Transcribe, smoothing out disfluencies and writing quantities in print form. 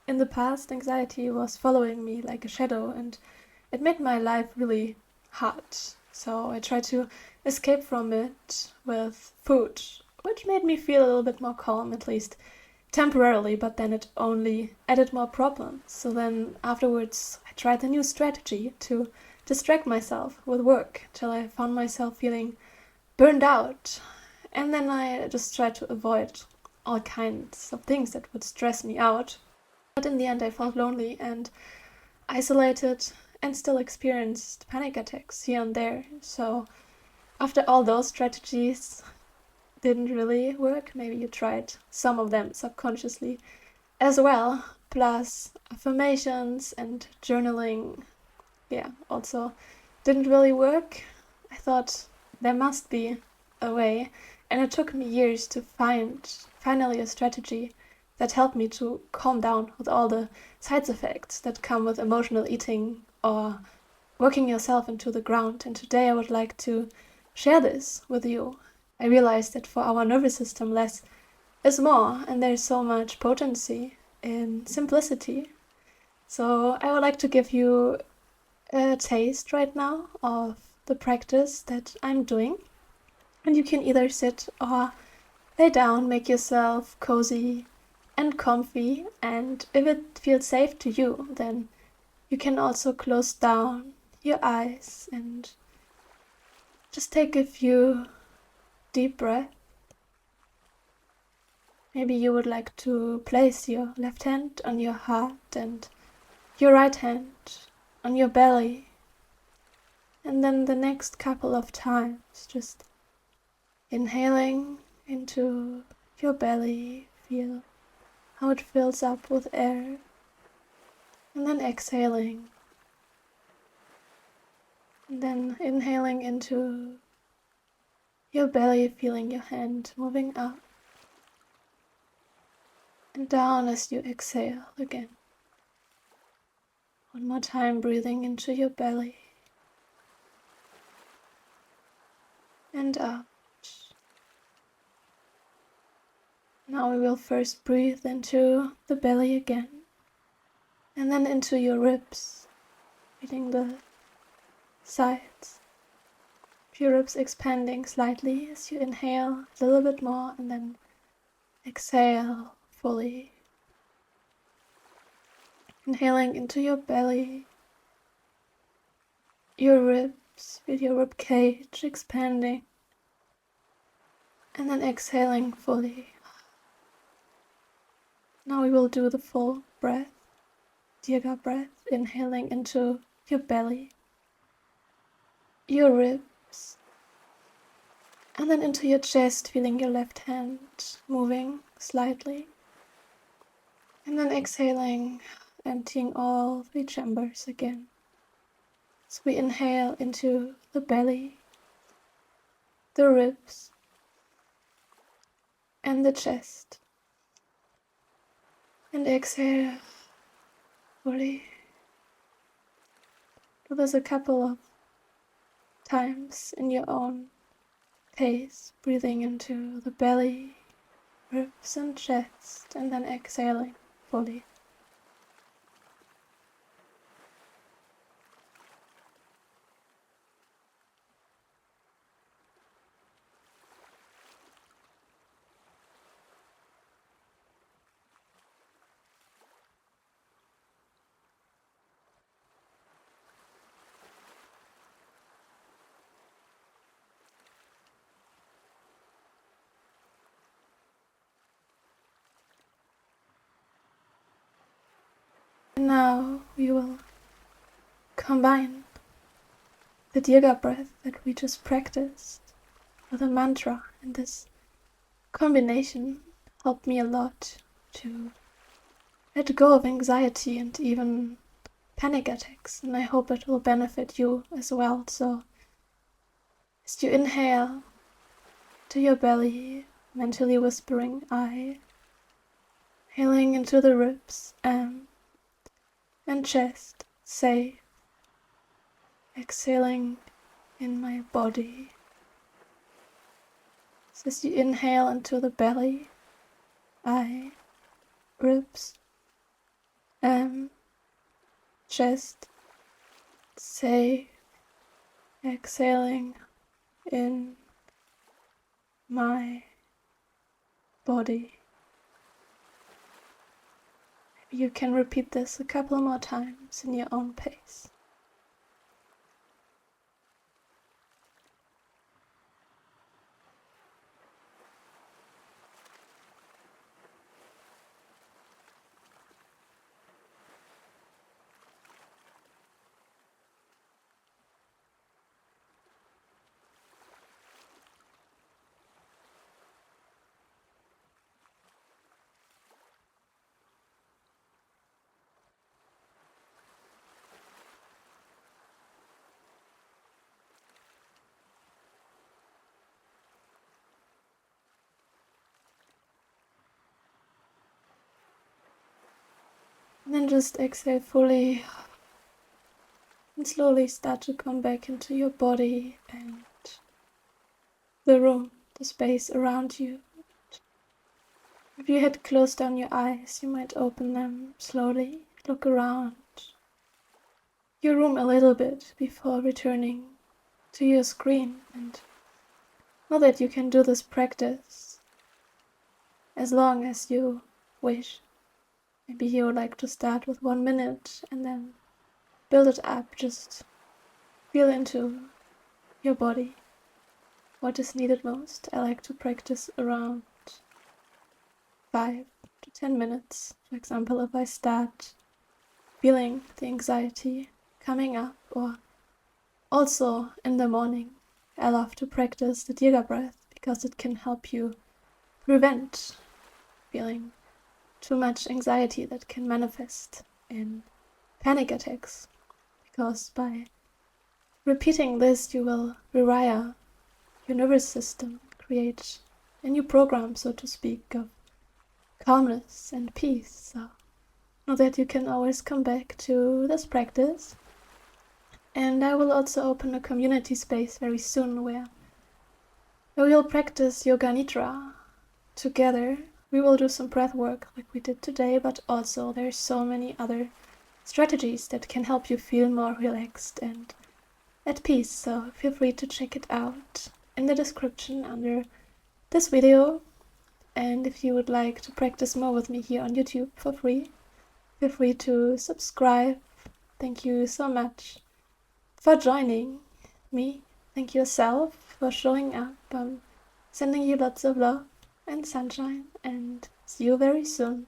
in the past, anxiety was following me like a shadow, and it made my life really hard. So I tried to escape from it with food, which made me feel a little bit more calm, at least temporarily, but then it only added more problems. So then afterwards I tried a new strategy to distract myself with work till I found myself feeling burned out. And then I just tried to avoid all kinds of things that would stress me out. But in the end I felt lonely and isolated and still experienced panic attacks here and there. So after all those strategies didn't really work, maybe you tried some of them subconsciously as well, plus affirmations and journaling, also didn't really work. I thought there must be a way, and it took me years to find finally a strategy that helped me to calm down with all the side effects that come with emotional eating or working yourself into the ground. And today I would like to share this with you. I realized that for our nervous system, less is more, and there's so much potency in simplicity. So I would like to give you a taste right now of the practice that I'm doing. And you can either sit or lay down, make yourself cozy and comfy, and if it feels safe to you, then you can also close down your eyes and just take a few deep breaths. Maybe you would like to place your left hand on your heart and your right hand on your belly, and then the next couple of times just inhaling into your belly, feel how it fills up with air, and then exhaling, and then inhaling into your belly, feeling your hand moving up and down as you exhale again. One more time, breathing into your belly and out. Now we will first breathe into the belly again, and then into your ribs, feeling the sides of your ribs expanding slightly as you inhale a little bit more and then exhale fully. Inhaling into your belly, your ribs, feel your rib cage expanding, and then exhaling fully. Now we will do the full breath, Dirgha breath, inhaling into your belly, your ribs, and then into your chest, feeling your left hand moving slightly, and then exhaling, emptying all 3 chambers again. So we inhale into the belly, the ribs, and the chest, and exhale fully. Do this a couple of times in your own pace, breathing into the belly, ribs and chest, and then exhaling fully. Now we will combine the Dirgha breath that we just practiced with a mantra, and this combination helped me a lot to let go of anxiety and even panic attacks, and I hope it will benefit you as well. So as you inhale to your belly, mentally whispering I, inhaling into the ribs and chest, safe, exhaling in my body. So as you inhale into the belly, I, ribs, Chest, safe, exhaling in my body. Maybe you can repeat this a couple more times in your own pace. And then just exhale fully and slowly start to come back into your body and the room, the space around you. If you had closed down your eyes, you might open them slowly, look around your room a little bit before returning to your screen, and know that you can do this practice as long as you wish. Maybe you would like to start with 1 minute and then build it up. Just feel into your body what is needed most. I like to practice around 5 to 10 minutes. For example, if I start feeling the anxiety coming up, or also in the morning, I love to practice the Dirgha Breath because it can help you prevent feeling too much anxiety that can manifest in panic attacks. Because by repeating this, you will rewire your nervous system, create a new program, so to speak, of calmness and peace. So know that you can always come back to this practice. And I will also open a community space very soon where we will practice Yoga Nidra together. We will do some breath work like we did today, but also there's so many other strategies that can help you feel more relaxed and at peace. So feel free to check it out in the description under this video. And if you would like to practice more with me here on YouTube for free, feel free to subscribe. Thank you so much for joining me. Thank yourself for showing up. I'm sending you lots of love and sunshine, and see you very soon.